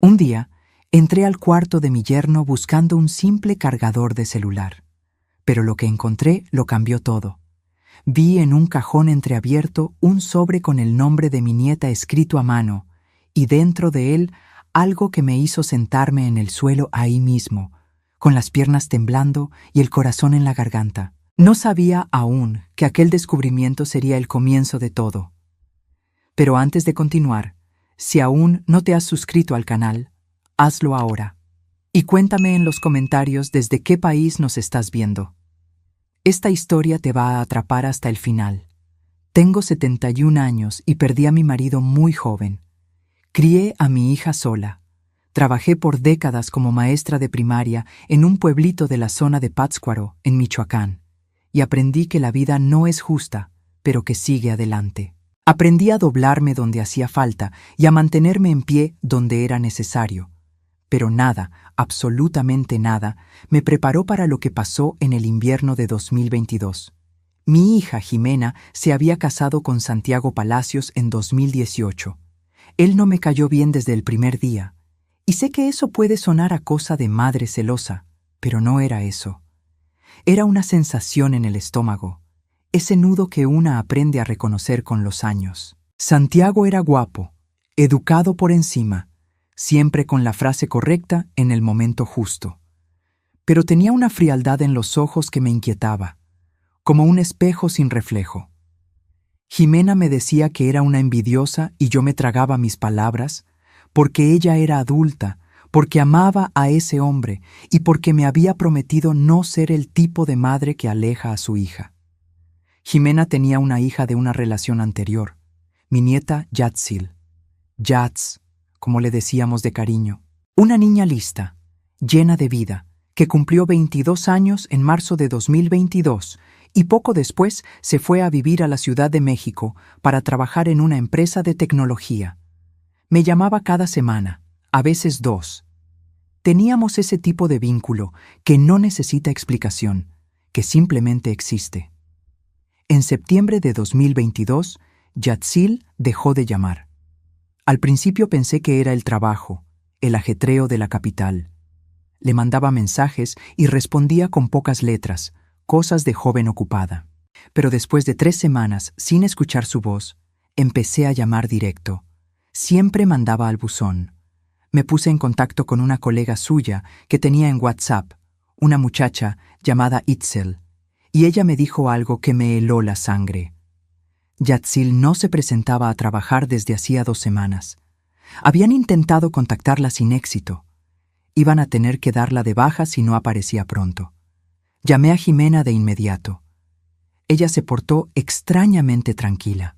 Un día, entré al cuarto de mi yerno buscando un simple cargador de celular. Pero lo que encontré lo cambió todo. Vi en un cajón entreabierto un sobre con el nombre de mi nieta escrito a mano, y dentro de él algo que me hizo sentarme en el suelo ahí mismo, con las piernas temblando y el corazón en la garganta. No sabía aún que aquel descubrimiento sería el comienzo de todo. Pero antes de continuar, si aún no te has suscrito al canal, hazlo ahora. Y cuéntame en los comentarios desde qué país nos estás viendo. Esta historia te va a atrapar hasta el final. Tengo 71 años y perdí a mi marido muy joven. Crié a mi hija sola. Trabajé por décadas como maestra de primaria en un pueblito de la zona de Pátzcuaro, en Michoacán, y aprendí que la vida no es justa, pero que sigue adelante. Aprendí a doblarme donde hacía falta y a mantenerme en pie donde era necesario. Pero nada, absolutamente nada, me preparó para lo que pasó en el invierno de 2022. Mi hija Jimena se había casado con Santiago Palacios en 2018. Él no me cayó bien desde el primer día. Y sé que eso puede sonar a cosa de madre celosa, pero no era eso. Era una sensación en el estómago, ese nudo que una aprende a reconocer con los años. Santiago era guapo, educado por encima, siempre con la frase correcta en el momento justo. Pero tenía una frialdad en los ojos que me inquietaba, como un espejo sin reflejo. Jimena me decía que era una envidiosa y yo me tragaba mis palabras, porque ella era adulta, porque amaba a ese hombre y porque me había prometido no ser el tipo de madre que aleja a su hija. Jimena tenía una hija de una relación anterior, mi nieta Yatsil. Yats, como le decíamos de cariño. Una niña lista, llena de vida, que cumplió 22 años en marzo de 2022 y poco después se fue a vivir a la Ciudad de México para trabajar en una empresa de tecnología. Me llamaba cada semana, a veces 2. Teníamos ese tipo de vínculo que no necesita explicación, que simplemente existe. En septiembre de 2022, Yatsil dejó de llamar. Al principio pensé que era el trabajo, el ajetreo de la capital. Le mandaba mensajes y respondía con pocas letras, cosas de joven ocupada. Pero después de 3 semanas sin escuchar su voz, empecé a llamar directo. Siempre mandaba al buzón. Me puse en contacto con una colega suya que tenía en WhatsApp, una muchacha llamada Itzel, y ella me dijo algo que me heló la sangre. Yatsil no se presentaba a trabajar desde hacía 2 semanas. Habían intentado contactarla sin éxito. Iban a tener que darla de baja si no aparecía pronto. Llamé a Jimena de inmediato. Ella se portó extrañamente tranquila.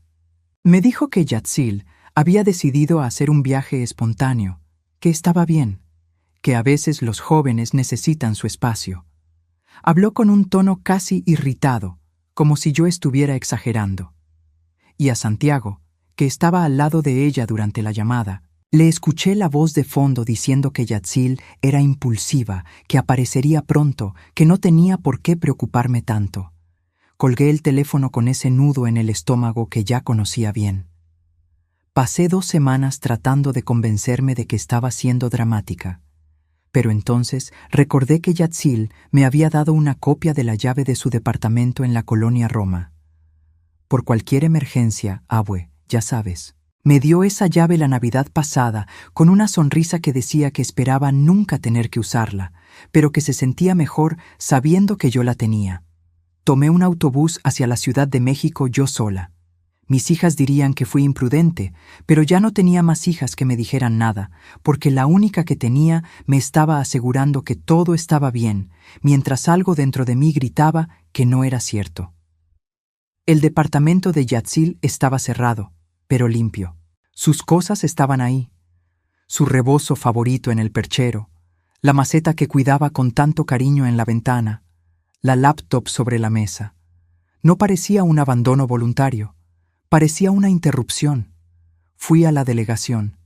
Me dijo que Yatsil había decidido hacer un viaje espontáneo, que estaba bien, que a veces los jóvenes necesitan su espacio. Habló con un tono casi irritado, como si yo estuviera exagerando. Y a Santiago, que estaba al lado de ella durante la llamada, le escuché la voz de fondo diciendo que Yatsil era impulsiva, que aparecería pronto, que no tenía por qué preocuparme tanto. Colgué el teléfono con ese nudo en el estómago que ya conocía bien. Pasé 2 semanas tratando de convencerme de que estaba siendo dramática. Pero entonces recordé que Yatsil me había dado una copia de la llave de su departamento en la colonia Roma. Por cualquier emergencia, abue, ya sabes. Me dio esa llave la Navidad pasada, con una sonrisa que decía que esperaba nunca tener que usarla, pero que se sentía mejor sabiendo que yo la tenía. Tomé un autobús hacia la Ciudad de México yo sola. Mis hijas dirían que fui imprudente, pero ya no tenía más hijas que me dijeran nada, porque la única que tenía me estaba asegurando que todo estaba bien, mientras algo dentro de mí gritaba que no era cierto. El departamento de Yatsil estaba cerrado, pero limpio. Sus cosas estaban ahí. Su rebozo favorito en el perchero, la maceta que cuidaba con tanto cariño en la ventana, la laptop sobre la mesa. No parecía un abandono voluntario. Parecía una interrupción. Fui a la delegación.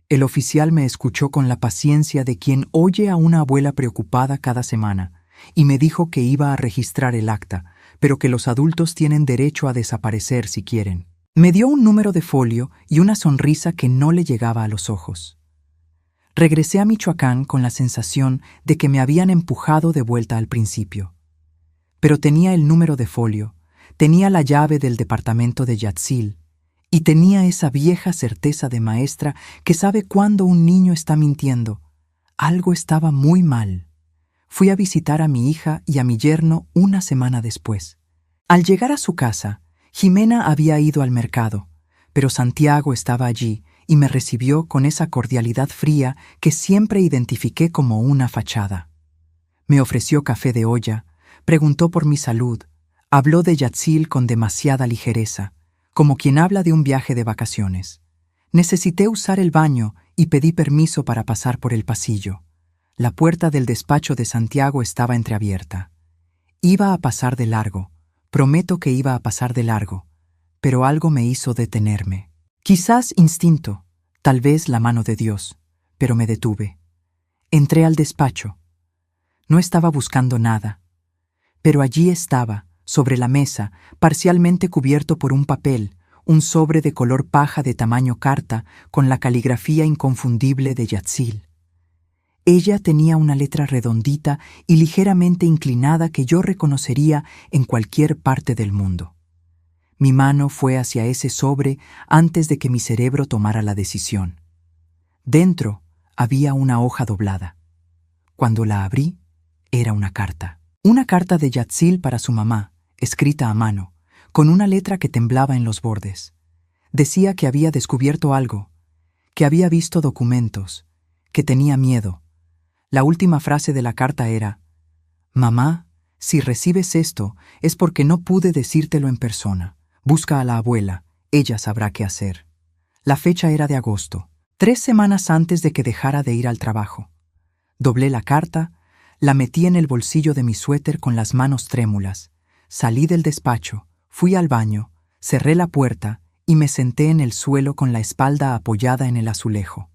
El oficial me escuchó con la paciencia de quien oye a una abuela preocupada cada semana y me dijo que iba a registrar el acta, pero que los adultos tienen derecho a desaparecer si quieren. Me dio un número de folio y una sonrisa que no le llegaba a los ojos. Regresé a Michoacán con la sensación de que me habían empujado de vuelta al principio. Pero tenía el número de folio, tenía la llave del departamento de Yatzil, y tenía esa vieja certeza de maestra que sabe cuándo un niño está mintiendo. Algo estaba muy mal. Fui a visitar a mi hija y a mi yerno una semana después. Al llegar a su casa, Jimena había ido al mercado, pero Santiago estaba allí y me recibió con esa cordialidad fría que siempre identifiqué como una fachada. Me ofreció café de olla, preguntó por mi salud, habló de Yatzil con demasiada ligereza, como quien habla de un viaje de vacaciones. Necesité usar el baño y pedí permiso para pasar por el pasillo. La puerta del despacho de Santiago estaba entreabierta. Iba a pasar de largo, prometo que iba a pasar de largo, pero algo me hizo detenerme. Quizás instinto, tal vez la mano de Dios, pero me detuve. Entré al despacho. No estaba buscando nada, pero allí estaba, sobre la mesa, parcialmente cubierto por un papel, un sobre de color paja de tamaño carta con la caligrafía inconfundible de Yatzil. Ella tenía una letra redondita y ligeramente inclinada que yo reconocería en cualquier parte del mundo. Mi mano fue hacia ese sobre antes de que mi cerebro tomara la decisión. Dentro había una hoja doblada. Cuando la abrí, era una carta. Una carta de Yatzil para su mamá, escrita a mano, con una letra que temblaba en los bordes. Decía que había descubierto algo, que había visto documentos, que tenía miedo. La última frase de la carta era: «Mamá, si recibes esto es porque no pude decírtelo en persona. Busca a la abuela, ella sabrá qué hacer». La fecha era de agosto, 3 semanas antes de que dejara de ir al trabajo. Doblé la carta, la metí en el bolsillo de mi suéter con las manos trémulas, salí del despacho, fui al baño, cerré la puerta y me senté en el suelo con la espalda apoyada en el azulejo.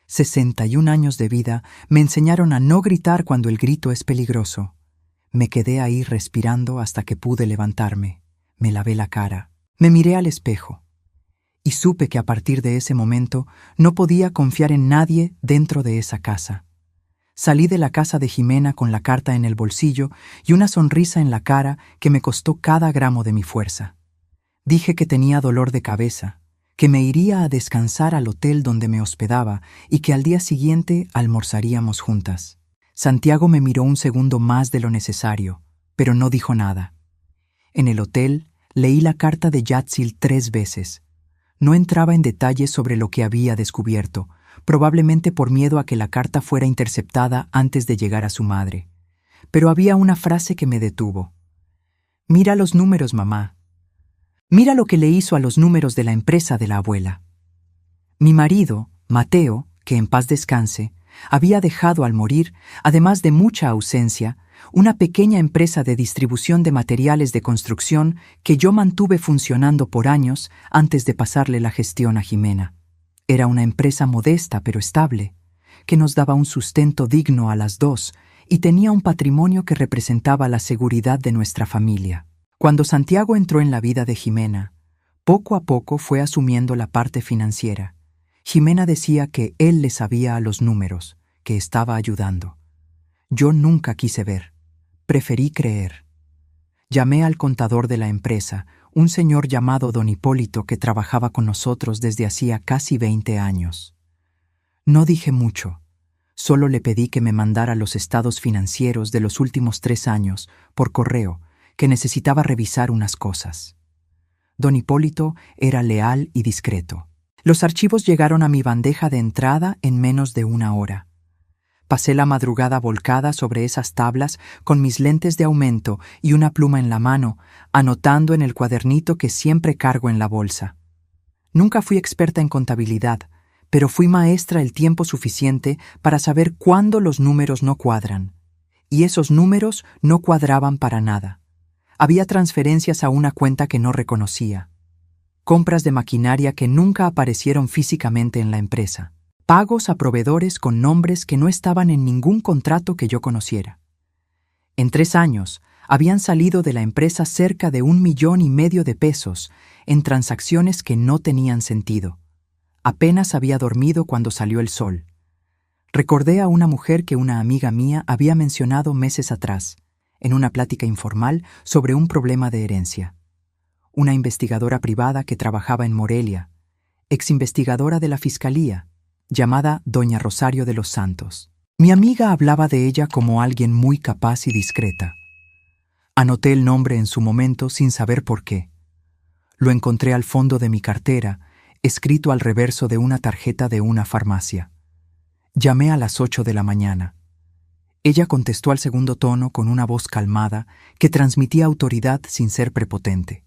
61 años de vida me enseñaron a no gritar cuando el grito es peligroso. Me quedé ahí respirando hasta que pude levantarme. Me lavé la cara, me miré al espejo y supe que a partir de ese momento no podía confiar en nadie dentro de esa casa. Salí de la casa de Jimena con la carta en el bolsillo y una sonrisa en la cara que me costó cada gramo de mi fuerza. Dije que tenía dolor de cabeza, que me iría a descansar al hotel donde me hospedaba y que al día siguiente almorzaríamos juntas. Santiago me miró un segundo más de lo necesario, pero no dijo nada. En el hotel leí la carta de Yatzil 3 veces. No entraba en detalles sobre lo que había descubierto, probablemente por miedo a que la carta fuera interceptada antes de llegar a su madre. Pero había una frase que me detuvo. «Mira los números, mamá. Mira lo que le hizo a los números de la empresa de la abuela». Mi marido, Mateo, que en paz descanse, había dejado al morir, además de mucha ausencia, una pequeña empresa de distribución de materiales de construcción que yo mantuve funcionando por años antes de pasarle la gestión a Jimena. Era una empresa modesta pero estable, que nos daba un sustento digno a las dos y tenía un patrimonio que representaba la seguridad de nuestra familia. Cuando Santiago entró en la vida de Jimena, poco a poco fue asumiendo la parte financiera. Jimena decía que él le sabía a los números, que estaba ayudando. Yo nunca quise ver, preferí creer. Llamé al contador de la empresa, un señor llamado don Hipólito que trabajaba con nosotros desde hacía casi 20 años. No dije mucho, solo le pedí que me mandara los estados financieros de los últimos 3 años por correo, que necesitaba revisar unas cosas. Don Hipólito era leal y discreto. Los archivos llegaron a mi bandeja de entrada en menos de 1 hora. Pasé la madrugada volcada sobre esas tablas con mis lentes de aumento y una pluma en la mano, anotando en el cuadernito que siempre cargo en la bolsa. Nunca fui experta en contabilidad, pero fui maestra el tiempo suficiente para saber cuándo los números no cuadran. Y esos números no cuadraban para nada. Había transferencias a una cuenta que no reconocía. Compras de maquinaria que nunca aparecieron físicamente en la empresa. Pagos a proveedores con nombres que no estaban en ningún contrato que yo conociera. En 3 años, habían salido de la empresa cerca de 1,5 millones de pesos en transacciones que no tenían sentido. Apenas había dormido cuando salió el sol. Recordé a una mujer que una amiga mía había mencionado meses atrás, en una plática informal sobre un problema de herencia. Una investigadora privada que trabajaba en Morelia, exinvestigadora de la Fiscalía, llamada Doña Rosario de los Santos. Mi amiga hablaba de ella como alguien muy capaz y discreta. Anoté el nombre en su momento sin saber por qué. Lo encontré al fondo de mi cartera, escrito al reverso de una tarjeta de una farmacia. Llamé a las 8 de la mañana. Ella contestó al segundo tono con una voz calmada que transmitía autoridad sin ser prepotente.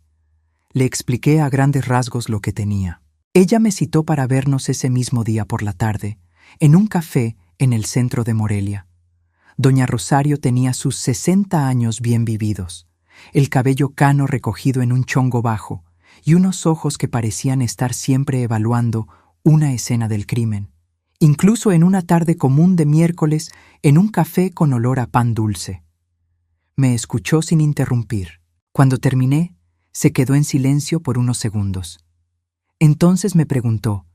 Le expliqué a grandes rasgos lo que tenía. Ella me citó para vernos ese mismo día por la tarde, en un café en el centro de Morelia. Doña Rosario tenía sus 60 años bien vividos, el cabello cano recogido en un chongo bajo y unos ojos que parecían estar siempre evaluando una escena del crimen, incluso en una tarde común de miércoles en un café con olor a pan dulce. Me escuchó sin interrumpir. Cuando terminé, se quedó en silencio por unos segundos. Entonces me preguntó,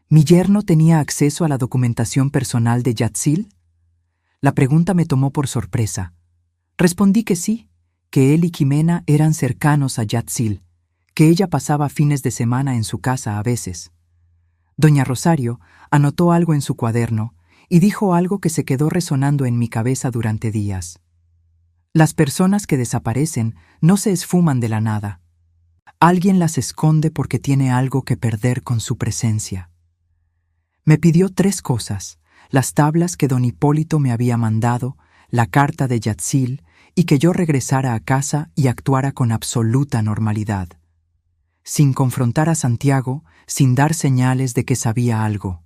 ¿mi yerno tenía acceso a la documentación personal de Yatzil? La pregunta me tomó por sorpresa. Respondí que sí, que él y Jimena eran cercanos a Yatzil, que ella pasaba fines de semana en su casa a veces. Doña Rosario anotó algo en su cuaderno y dijo algo que se quedó resonando en mi cabeza durante días. Las personas que desaparecen no se esfuman de la nada. Alguien las esconde porque tiene algo que perder con su presencia. Me pidió 3 cosas: las tablas que don Hipólito me había mandado, la carta de Yatzil y que yo regresara a casa y actuara con absoluta normalidad, sin confrontar a Santiago, sin dar señales de que sabía algo.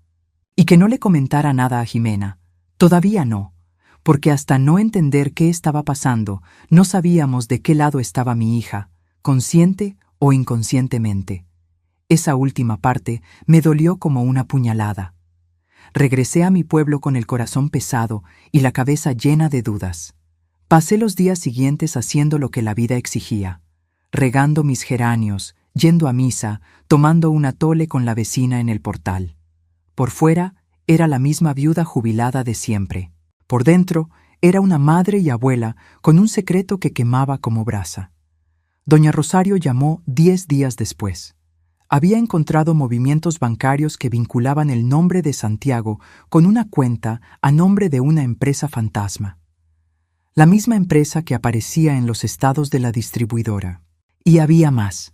Y que no le comentara nada a Jimena. Todavía no, porque hasta no entender qué estaba pasando, no sabíamos de qué lado estaba mi hija, consciente o inconscientemente. Esa última parte me dolió como una puñalada. Regresé a mi pueblo con el corazón pesado y la cabeza llena de dudas. Pasé los días siguientes haciendo lo que la vida exigía, regando mis geranios, yendo a misa, tomando un atole con la vecina en el portal. Por fuera, era la misma viuda jubilada de siempre. Por dentro, era una madre y abuela con un secreto que quemaba como brasa. Doña Rosario llamó 10 días después. Había encontrado movimientos bancarios que vinculaban el nombre de Santiago con una cuenta a nombre de una empresa fantasma. La misma empresa que aparecía en los estados de la distribuidora. Y había más.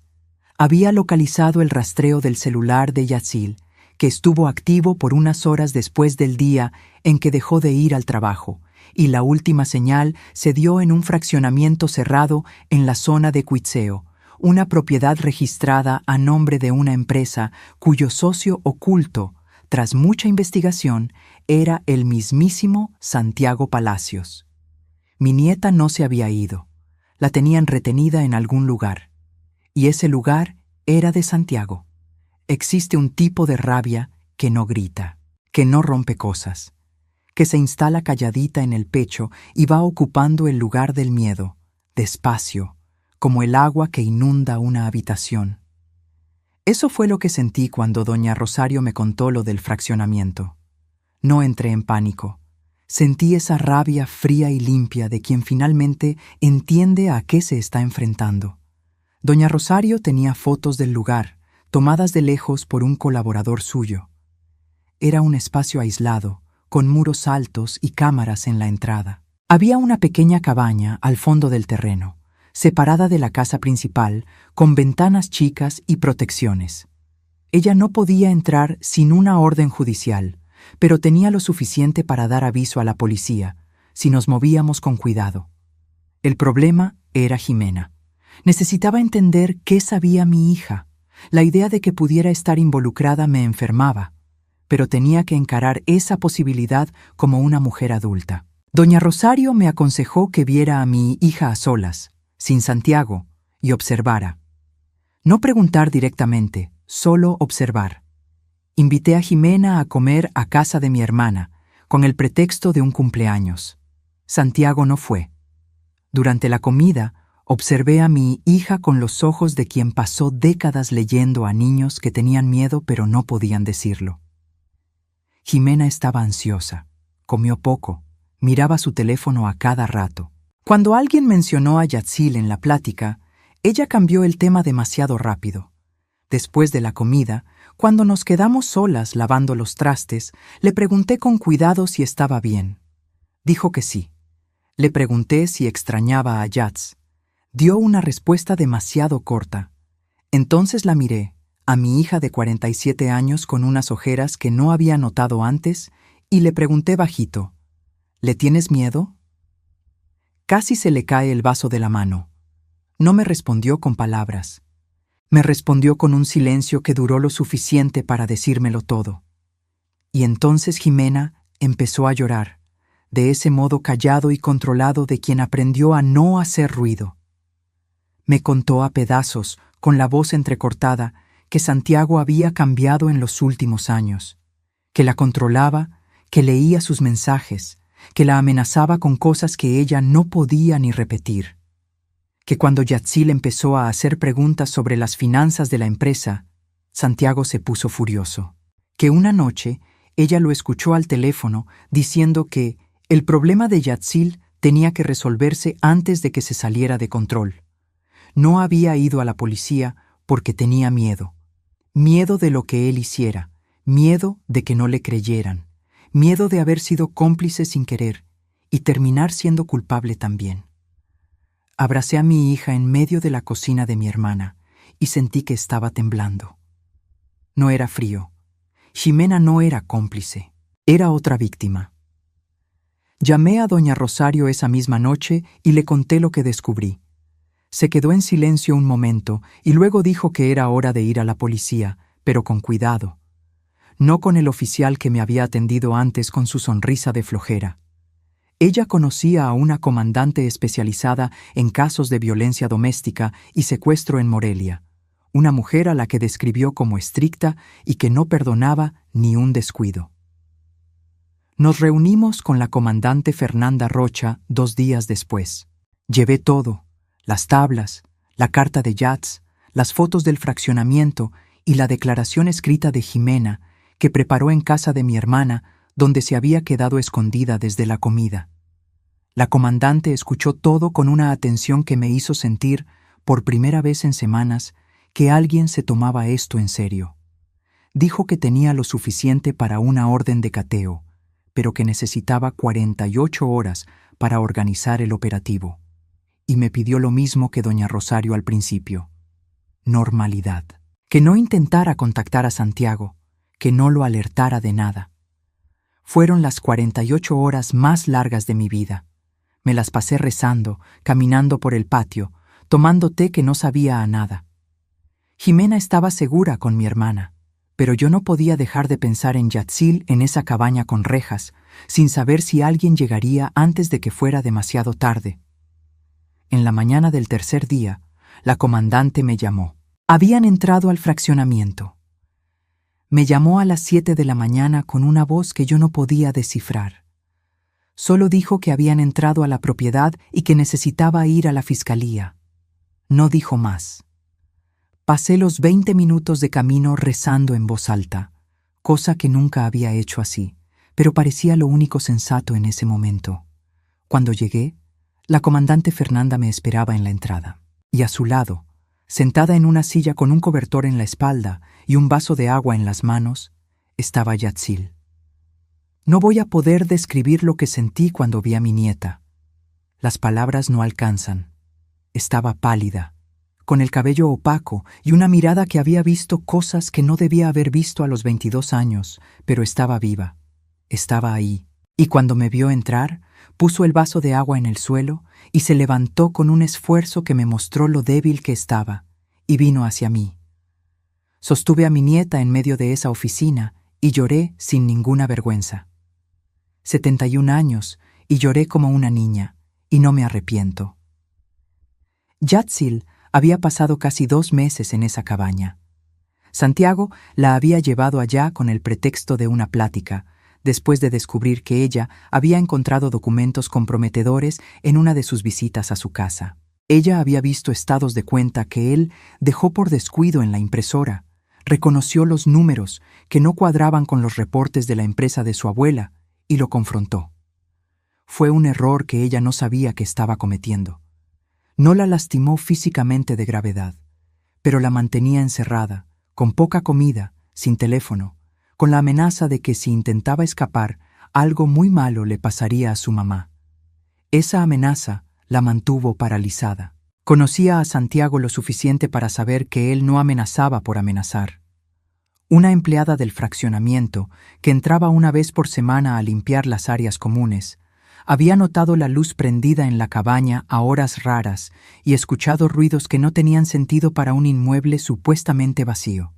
Había localizado el rastreo del celular de Yatzil, que estuvo activo por unas horas después del día en que dejó de ir al trabajo, y la última señal se dio en un fraccionamiento cerrado en la zona de Cuitzeo, una propiedad registrada a nombre de una empresa cuyo socio oculto, tras mucha investigación, era el mismísimo Santiago Palacios. Mi nieta no se había ido. La tenían retenida en algún lugar. Y ese lugar era de Santiago. Existe un tipo de rabia que no grita, que no rompe cosas, que se instala calladita en el pecho y va ocupando el lugar del miedo, despacio, como el agua que inunda una habitación. Eso fue lo que sentí cuando doña Rosario me contó lo del fraccionamiento. No entré en pánico. Sentí esa rabia fría y limpia de quien finalmente entiende a qué se está enfrentando. Doña Rosario tenía fotos del lugar, tomadas de lejos por un colaborador suyo. Era un espacio aislado, con muros altos y cámaras en la entrada. Había una pequeña cabaña al fondo del terreno, separada de la casa principal, con ventanas chicas y protecciones. Ella no podía entrar sin una orden judicial, pero tenía lo suficiente para dar aviso a la policía, si nos movíamos con cuidado. El problema era Jimena. Necesitaba entender qué sabía mi hija. La idea de que pudiera estar involucrada me enfermaba, pero tenía que encarar esa posibilidad como una mujer adulta. Doña Rosario me aconsejó que viera a mi hija a solas, sin Santiago, y observara. No preguntar directamente, solo observar. Invité a Jimena a comer a casa de mi hermana, con el pretexto de un cumpleaños. Santiago no fue. Durante la comida, observé a mi hija con los ojos de quien pasó décadas leyendo a niños que tenían miedo pero no podían decirlo. Jimena estaba ansiosa. Comió poco, miraba su teléfono a cada rato. Cuando alguien mencionó a Yatzil en la plática, ella cambió el tema demasiado rápido. Después de la comida, cuando nos quedamos solas lavando los trastes, le pregunté con cuidado si estaba bien. Dijo que sí. Le pregunté si extrañaba a Yatz. Dio una respuesta demasiado corta. Entonces la miré, a mi hija de 47 años con unas ojeras que no había notado antes, y le pregunté bajito, ¿le tienes miedo? Casi se le cae el vaso de la mano. No me respondió con palabras. Me respondió con un silencio que duró lo suficiente para decírmelo todo. Y entonces Jimena empezó a llorar, de ese modo callado y controlado de quien aprendió a no hacer ruido. Me contó a pedazos, con la voz entrecortada, que Santiago había cambiado en los últimos años, que la controlaba, que leía sus mensajes, que la amenazaba con cosas que ella no podía ni repetir. Que cuando Yatzil empezó a hacer preguntas sobre las finanzas de la empresa, Santiago se puso furioso. Que una noche ella lo escuchó al teléfono diciendo que el problema de Yatzil tenía que resolverse antes de que se saliera de control. No había ido a la policía porque tenía miedo. Miedo de lo que él hiciera, miedo de que no le creyeran, miedo de haber sido cómplice sin querer y terminar siendo culpable también. Abracé a mi hija en medio de la cocina de mi hermana y sentí que estaba temblando. No era frío. Ximena no era cómplice, era otra víctima. Llamé a doña Rosario esa misma noche y le conté lo que descubrí. Se quedó en silencio un momento y luego dijo que era hora de ir a la policía, pero con cuidado. No con el oficial que me había atendido antes con su sonrisa de flojera. Ella conocía a una comandante especializada en casos de violencia doméstica y secuestro en Morelia, una mujer a la que describió como estricta y que no perdonaba ni un descuido. Nos reunimos con la comandante Fernanda Rocha 2 días después. Llevé todo, las tablas, la carta de Yatz, las fotos del fraccionamiento y la declaración escrita de Jimena que preparó en casa de mi hermana, donde se había quedado escondida desde la comida. La comandante escuchó todo con una atención que me hizo sentir, por primera vez en semanas, que alguien se tomaba esto en serio. Dijo que tenía lo suficiente para una orden de cateo, pero que necesitaba 48 horas para organizar el operativo. Y me pidió lo mismo que doña Rosario al principio. Normalidad. Que no intentara contactar a Santiago, que no lo alertara de nada. Fueron las 48 horas más largas de mi vida. Me las pasé rezando, caminando por el patio, tomando té que no sabía a nada. Jimena estaba segura con mi hermana, pero yo no podía dejar de pensar en Yatzil en esa cabaña con rejas, sin saber si alguien llegaría antes de que fuera demasiado tarde. En la mañana del tercer día, la comandante me llamó. Habían entrado al fraccionamiento. Me llamó a las 7 de la mañana con una voz que yo no podía descifrar. Solo dijo que habían entrado a la propiedad y que necesitaba ir a la fiscalía. No dijo más. Pasé los 20 minutos de camino rezando en voz alta, cosa que nunca había hecho así, pero parecía lo único sensato en ese momento. Cuando llegué, la comandante Fernanda me esperaba en la entrada, y a su lado, sentada en una silla con un cobertor en la espalda y un vaso de agua en las manos, estaba Yatzil. No voy a poder describir lo que sentí cuando vi a mi nieta. Las palabras no alcanzan. Estaba pálida, con el cabello opaco y una mirada que había visto cosas que no debía haber visto a los 22 años, pero estaba viva. Estaba ahí. Y cuando me vio entrar, puso el vaso de agua en el suelo y se levantó con un esfuerzo que me mostró lo débil que estaba, y vino hacia mí. Sostuve a mi nieta en medio de esa oficina y lloré sin ninguna vergüenza. 71 años y lloré como una niña, y no me arrepiento. Yatzil había pasado casi 2 meses en esa cabaña. Santiago la había llevado allá con el pretexto de una plática, después de descubrir que ella había encontrado documentos comprometedores en una de sus visitas a su casa. Ella había visto estados de cuenta que él dejó por descuido en la impresora, reconoció los números que no cuadraban con los reportes de la empresa de su abuela y lo confrontó. Fue un error que ella no sabía que estaba cometiendo. No la lastimó físicamente de gravedad, pero la mantenía encerrada, con poca comida, sin teléfono, con la amenaza de que si intentaba escapar, algo muy malo le pasaría a su mamá. Esa amenaza la mantuvo paralizada. Conocía a Santiago lo suficiente para saber que él no amenazaba por amenazar. Una empleada del fraccionamiento, que entraba una vez por semana a limpiar las áreas comunes, había notado la luz prendida en la cabaña a horas raras y escuchado ruidos que no tenían sentido para un inmueble supuestamente vacío.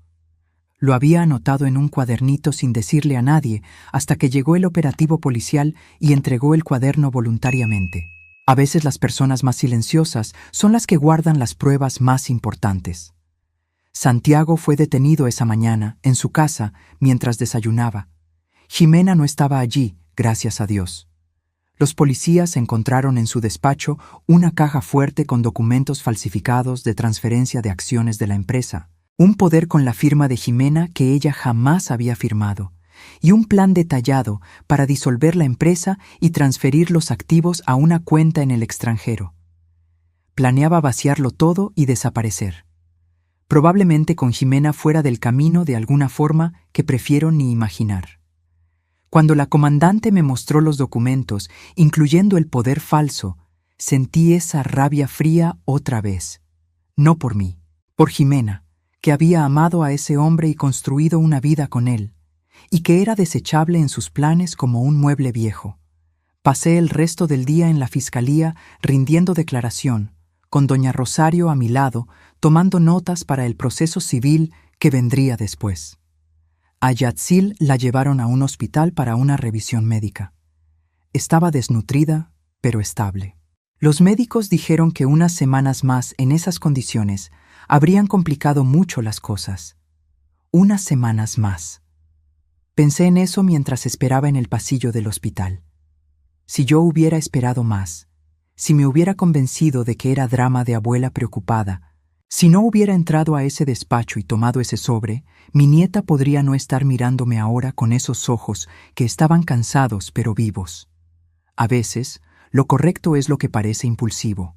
Lo había anotado en un cuadernito sin decirle a nadie hasta que llegó el operativo policial y entregó el cuaderno voluntariamente. A veces las personas más silenciosas son las que guardan las pruebas más importantes. Santiago fue detenido esa mañana, en su casa, mientras desayunaba. Jimena no estaba allí, gracias a Dios. Los policías encontraron en su despacho una caja fuerte con documentos falsificados de transferencia de acciones de la empresa, un poder con la firma de Jimena que ella jamás había firmado, y un plan detallado para disolver la empresa y transferir los activos a una cuenta en el extranjero. Planeaba vaciarlo todo y desaparecer. Probablemente con Jimena fuera del camino de alguna forma que prefiero ni imaginar. Cuando la comandante me mostró los documentos, incluyendo el poder falso, sentí esa rabia fría otra vez. No por mí, por Jimena, que había amado a ese hombre y construido una vida con él, y que era desechable en sus planes como un mueble viejo. Pasé el resto del día en la fiscalía rindiendo declaración, con doña Rosario a mi lado, tomando notas para el proceso civil que vendría después. A Yatzil la llevaron a un hospital para una revisión médica. Estaba desnutrida, pero estable. Los médicos dijeron que unas semanas más en esas condiciones habrían complicado mucho las cosas. Unas semanas más. Pensé en eso mientras esperaba en el pasillo del hospital. Si yo hubiera esperado más, si me hubiera convencido de que era drama de abuela preocupada, si no hubiera entrado a ese despacho y tomado ese sobre, mi nieta podría no estar mirándome ahora con esos ojos que estaban cansados pero vivos. A veces, lo correcto es lo que parece impulsivo.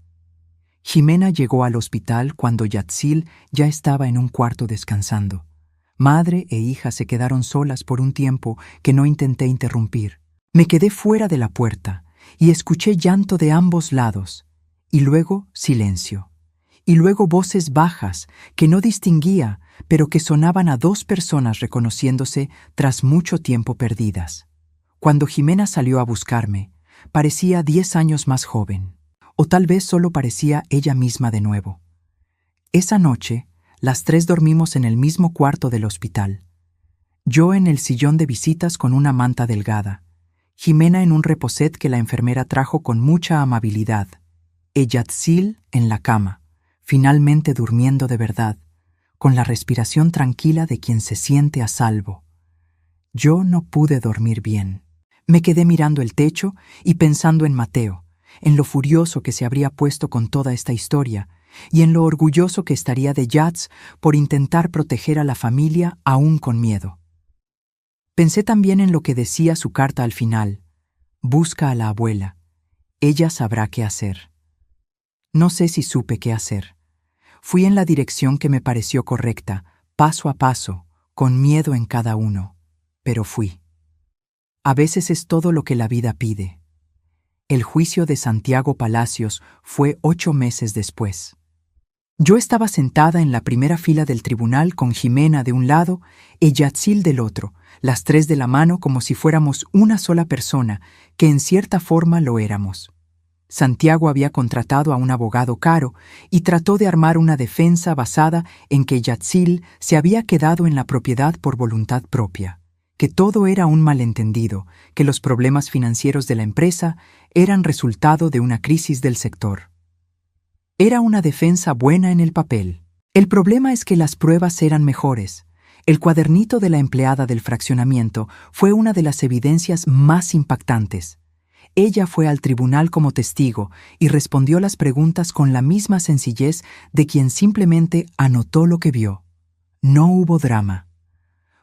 Jimena llegó al hospital cuando Yatzil ya estaba en un cuarto descansando. Madre e hija se quedaron solas por un tiempo que no intenté interrumpir. Me quedé fuera de la puerta y escuché llanto de ambos lados, y luego silencio. Y luego voces bajas que no distinguía, pero que sonaban a dos personas reconociéndose tras mucho tiempo perdidas. Cuando Jimena salió a buscarme, parecía 10 años más joven, o tal vez solo parecía ella misma de nuevo. Esa noche, las tres dormimos en el mismo cuarto del hospital. Yo en el sillón de visitas con una manta delgada, Jimena en un reposet que la enfermera trajo con mucha amabilidad, y Yatzil en la cama, finalmente durmiendo de verdad, con la respiración tranquila de quien se siente a salvo. Yo no pude dormir bien. Me quedé mirando el techo y pensando en Mateo, en lo furioso que se habría puesto con toda esta historia y en lo orgulloso que estaría de Yatz por intentar proteger a la familia aún con miedo. Pensé también en lo que decía su carta al final: busca a la abuela, ella sabrá qué hacer. No sé si supe qué hacer. Fui en la dirección que me pareció correcta, paso a paso, con miedo en cada uno, pero fui. A veces es todo lo que la vida pide. El juicio de Santiago Palacios fue 8 meses después. Yo estaba sentada en la primera fila del tribunal con Jimena de un lado y Yatzil del otro, las tres de la mano como si fuéramos una sola persona, que en cierta forma lo éramos. Santiago había contratado a un abogado caro y trató de armar una defensa basada en que Yatzil se había quedado en la propiedad por voluntad propia, que todo era un malentendido, que los problemas financieros de la empresa eran resultado de una crisis del sector. Era una defensa buena en el papel. El problema es que las pruebas eran mejores. El cuadernito de la empleada del fraccionamiento fue una de las evidencias más impactantes. Ella fue al tribunal como testigo y respondió las preguntas con la misma sencillez de quien simplemente anotó lo que vio. No hubo drama.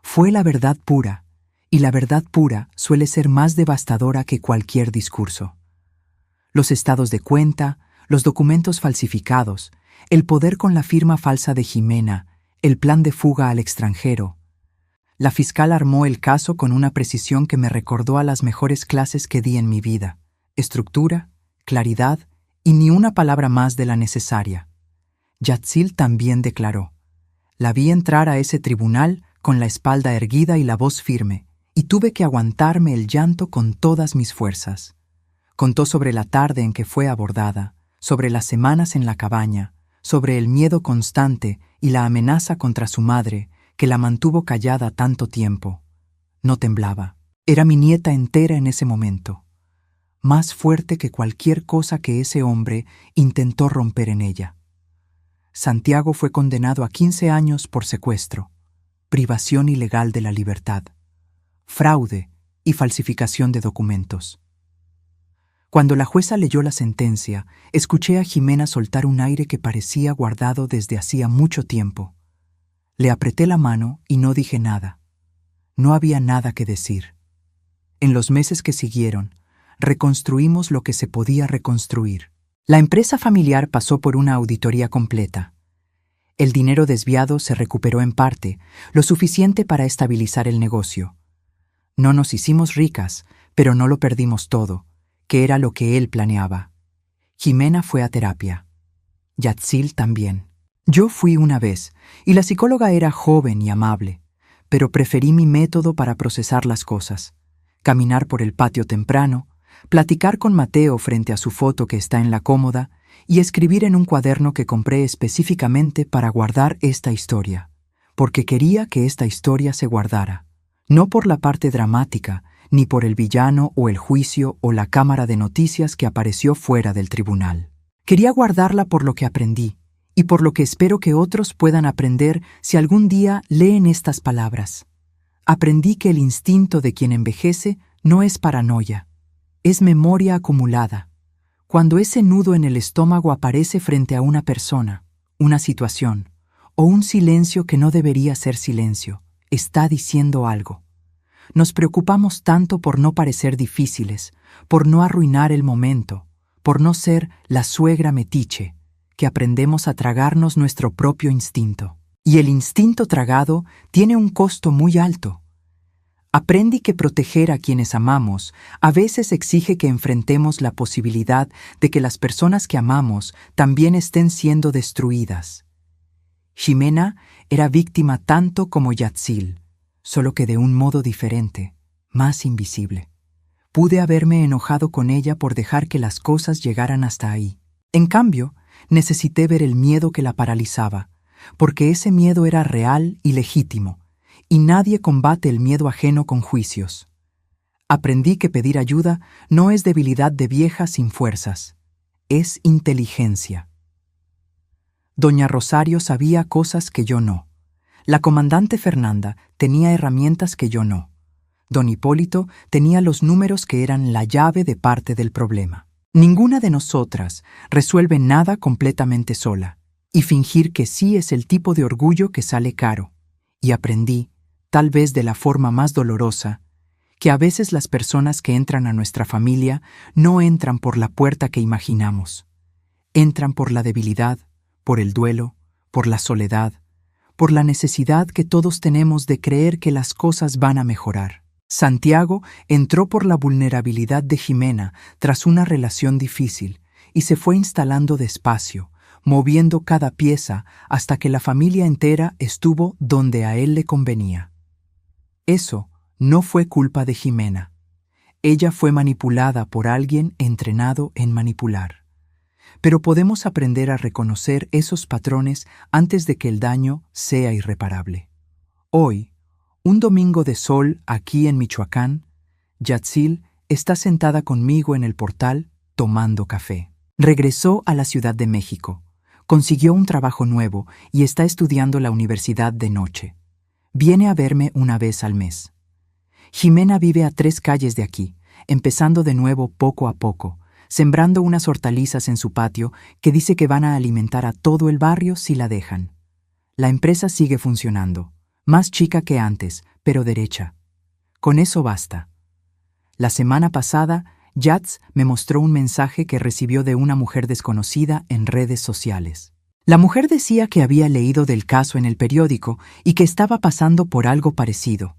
Fue la verdad pura, Y la verdad pura suele ser más devastadora que cualquier discurso. Los estados de cuenta, los documentos falsificados, el poder con la firma falsa de Jimena, el plan de fuga al extranjero. La fiscal armó el caso con una precisión que me recordó a las mejores clases que di en mi vida: estructura, claridad y ni una palabra más de la necesaria. Yatzil también declaró. La vi entrar a ese tribunal con la espalda erguida y la voz firme, y tuve que aguantarme el llanto con todas mis fuerzas. Contó sobre la tarde en que fue abordada, sobre las semanas en la cabaña, sobre el miedo constante y la amenaza contra su madre, que la mantuvo callada tanto tiempo. No temblaba. Era mi nieta entera en ese momento, más fuerte que cualquier cosa que ese hombre intentó romper en ella. Santiago fue condenado a 15 años por secuestro, privación ilegal de la libertad, fraude y falsificación de documentos. Cuando la jueza leyó la sentencia, escuché a Jimena soltar un aire que parecía guardado desde hacía mucho tiempo. Le apreté la mano y no dije nada. No había nada que decir. En los meses que siguieron, reconstruimos lo que se podía reconstruir. La empresa familiar pasó por una auditoría completa. El dinero desviado se recuperó en parte, lo suficiente para estabilizar el negocio. No nos hicimos ricas, pero no lo perdimos todo, que era lo que él planeaba. Jimena fue a terapia. Yatzil también. Yo fui una vez, y la psicóloga era joven y amable, pero preferí mi método para procesar las cosas. Caminar por el patio temprano, platicar con Mateo frente a su foto que está en la cómoda y escribir en un cuaderno que compré específicamente para guardar esta historia, porque quería que esta historia se guardara, no por la parte dramática, ni por el villano o el juicio o la cámara de noticias que apareció fuera del tribunal. Quería guardarla por lo que aprendí y por lo que espero que otros puedan aprender si algún día leen estas palabras. Aprendí que el instinto de quien envejece no es paranoia, es memoria acumulada. Cuando ese nudo en el estómago aparece frente a una persona, una situación o un silencio que no debería ser silencio, está diciendo algo. Nos preocupamos tanto por no parecer difíciles, por no arruinar el momento, por no ser la suegra metiche, que aprendemos a tragarnos nuestro propio instinto. Y el instinto tragado tiene un costo muy alto. Aprendí que proteger a quienes amamos a veces exige que enfrentemos la posibilidad de que las personas que amamos también estén siendo destruidas. Jimena era víctima tanto como Yatzil, solo que de un modo diferente, más invisible. Pude haberme enojado con ella por dejar que las cosas llegaran hasta ahí. En cambio, necesité ver el miedo que la paralizaba, porque ese miedo era real y legítimo, y nadie combate el miedo ajeno con juicios. Aprendí que pedir ayuda no es debilidad de vieja sin fuerzas, es inteligencia. Doña Rosario sabía cosas que yo no. La comandante Fernanda tenía herramientas que yo no. Don Hipólito tenía los números que eran la llave de parte del problema. Ninguna de nosotras resuelve nada completamente sola, y fingir que sí es el tipo de orgullo que sale caro. Y aprendí, tal vez de la forma más dolorosa, que a veces las personas que entran a nuestra familia no entran por la puerta que imaginamos. Entran por la debilidad, por el duelo, por la soledad, por la necesidad que todos tenemos de creer que las cosas van a mejorar. Santiago entró por la vulnerabilidad de Jimena tras una relación difícil y se fue instalando despacio, moviendo cada pieza hasta que la familia entera estuvo donde a él le convenía. Eso no fue culpa de Jimena. Ella fue manipulada por alguien entrenado en manipular. Pero podemos aprender a reconocer esos patrones antes de que el daño sea irreparable. Hoy, un domingo de sol aquí en Michoacán, Yatzil está sentada conmigo en el portal tomando café. Regresó a la Ciudad de México, consiguió un trabajo nuevo y está estudiando la universidad de noche. Viene a verme una vez al mes. Jimena vive a 3 calles de aquí, empezando de nuevo poco a poco, sembrando unas hortalizas en su patio que dice que van a alimentar a todo el barrio si la dejan. La empresa sigue funcionando, más chica que antes, pero derecha. Con eso basta. La semana pasada, Yats me mostró un mensaje que recibió de una mujer desconocida en redes sociales. La mujer decía que había leído del caso en el periódico y que estaba pasando por algo parecido,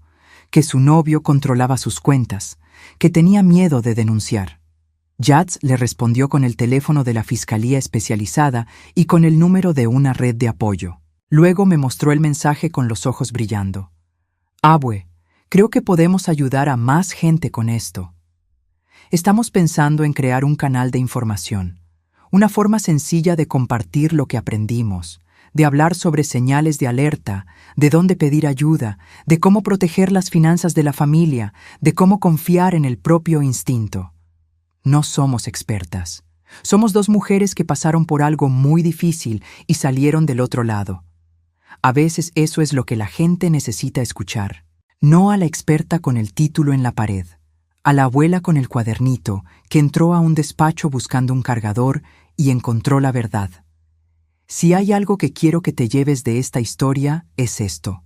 que su novio controlaba sus cuentas, que tenía miedo de denunciar. Yats le respondió con el teléfono de la fiscalía especializada y con el número de una red de apoyo. Luego me mostró el mensaje con los ojos brillando. Abue, creo que podemos ayudar a más gente con esto. Estamos pensando en crear un canal de información, una forma sencilla de compartir lo que aprendimos, de hablar sobre señales de alerta, de dónde pedir ayuda, de cómo proteger las finanzas de la familia, de cómo confiar en el propio instinto. No somos expertas. Somos dos mujeres que pasaron por algo muy difícil y salieron del otro lado. A veces eso es lo que la gente necesita escuchar. No a la experta con el título en la pared, a la abuela con el cuadernito que entró a un despacho buscando un cargador y encontró la verdad. Si hay algo que quiero que te lleves de esta historia, es esto.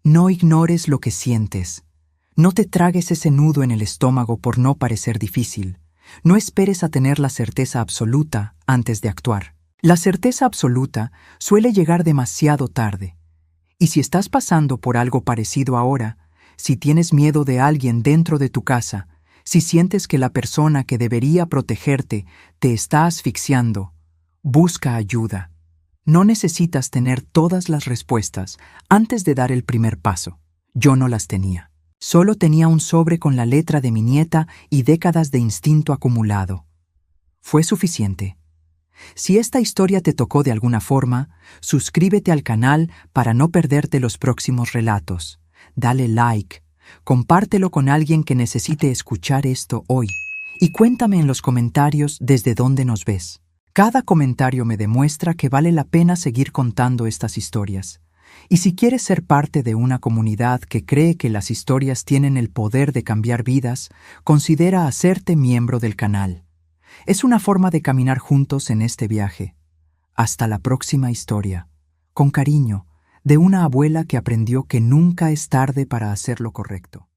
No ignores lo que sientes. No te tragues ese nudo en el estómago por no parecer difícil. No esperes a tener la certeza absoluta antes de actuar. La certeza absoluta suele llegar demasiado tarde. Y si estás pasando por algo parecido ahora, si tienes miedo de alguien dentro de tu casa, si sientes que la persona que debería protegerte te está asfixiando, busca ayuda. No necesitas tener todas las respuestas antes de dar el primer paso. Yo no las tenía. Solo tenía un sobre con la letra de mi nieta y décadas de instinto acumulado. Fue suficiente. Si esta historia te tocó de alguna forma, suscríbete al canal para no perderte los próximos relatos. Dale like, compártelo con alguien que necesite escuchar esto hoy y cuéntame en los comentarios desde dónde nos ves. Cada comentario me demuestra que vale la pena seguir contando estas historias. Y si quieres ser parte de una comunidad que cree que las historias tienen el poder de cambiar vidas, considera hacerte miembro del canal. Es una forma de caminar juntos en este viaje. Hasta la próxima historia. Con cariño, de una abuela que aprendió que nunca es tarde para hacer lo correcto.